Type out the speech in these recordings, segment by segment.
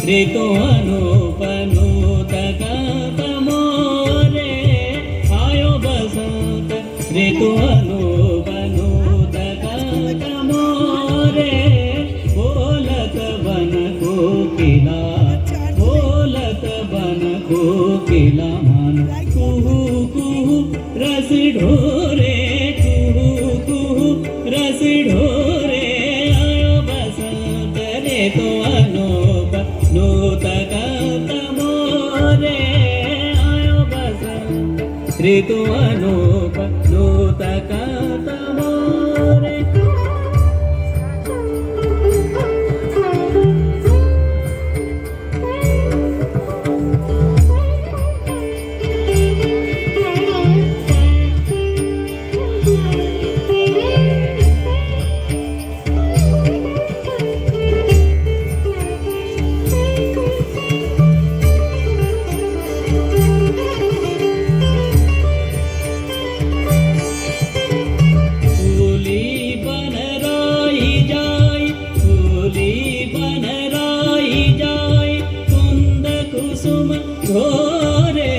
ऋतु अनूप नूत गत मोरे आयो बसंत ऋतु अनूप नूत गत मोरे बोलत बन कोकिला बोलत बन कोकिला मन कुहू कुहू रस ढोरे कुहू कुहू रस ढोरे आयो बसंत ऋतु अनूप नूत गत मोरे आयो बसंत ऋतु अनूप नूत गत मोरे घोरे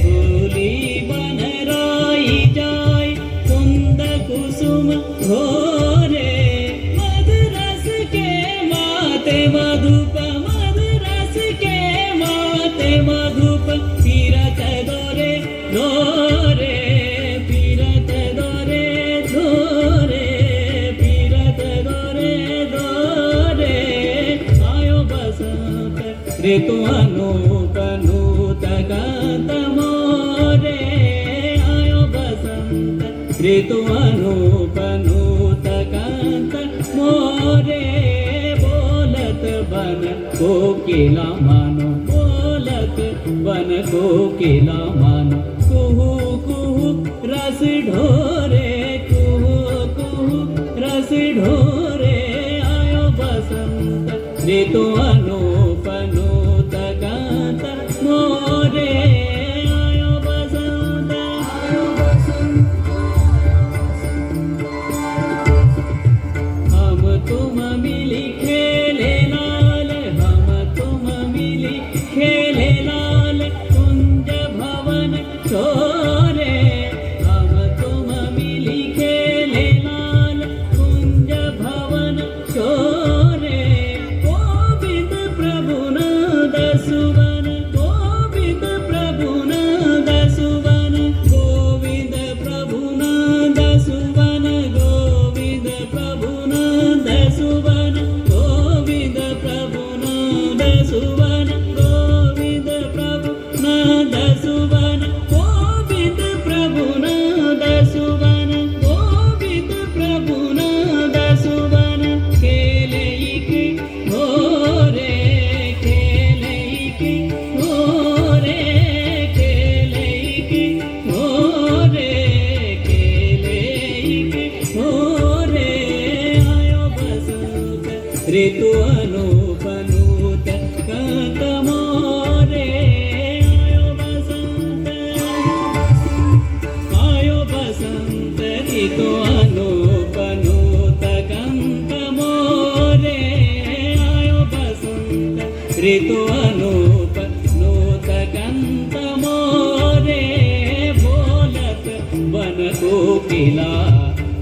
फूली बनराई जाय कुंद कुसुम घोरे मधुरस के माते मधुप मधुरस के माते मधुप पीरत दोरे दोरे पीरत दोरे दोरे पीरत दोरे दोरे आयो बसंत ऋतु अनूप नूत गत मोरे आयो बसंत ऋतु अनूप नूत गत मोरे बोलत बन कोकिला मानो बोलत बन कोकिला मानो कुहू कुहू रस ढोरे कुहू कुहू रस ढोरे आयो बसंत ऋतु अनूप नूत गत मोरे आयो बसंत आयो बसंत हम तुम मिली खेले लाल हम तुम मिली खेले लाल कुंज भवन छोरे हम तुम मिली खेले लाल कुंज भवन छोरे गोविंद प्रभुनाद सुवन गोविंद प्रभुनाद सुवन गोविंद प्रभुनाद सुवन गोविंद प्रभुनाद सुवन गोविंद प्रभुनाद सुवन गोविंद प्रभुनाद सुवन गोविंद प्रभुनाद सुवन गोविंद प्रभुनाद सुवन खेले की घोरे खेले की घोरे खेले की घोरे खेले की घोरे आयो बसंत ऋतु अनूप नूत गत मोरे आयो बसंत आयो बसंत ऋतु अनूप नूत गत मोरे आयो बसंत ऋतु अनूप नूत गत मोरे बोलत बन कोकिला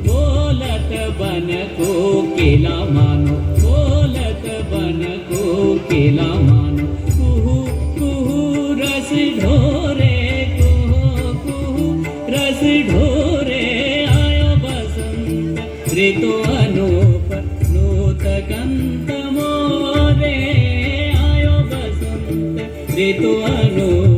बोलत बन कोकिला मानो बोलत बन कोकिला मानो कुहू कुहू रस ढोरे कुहू कुहू रस ढोरे आयो बसंत ऋतु अनूप नूत गत मोरे आयो बसंत ऋतु अनूप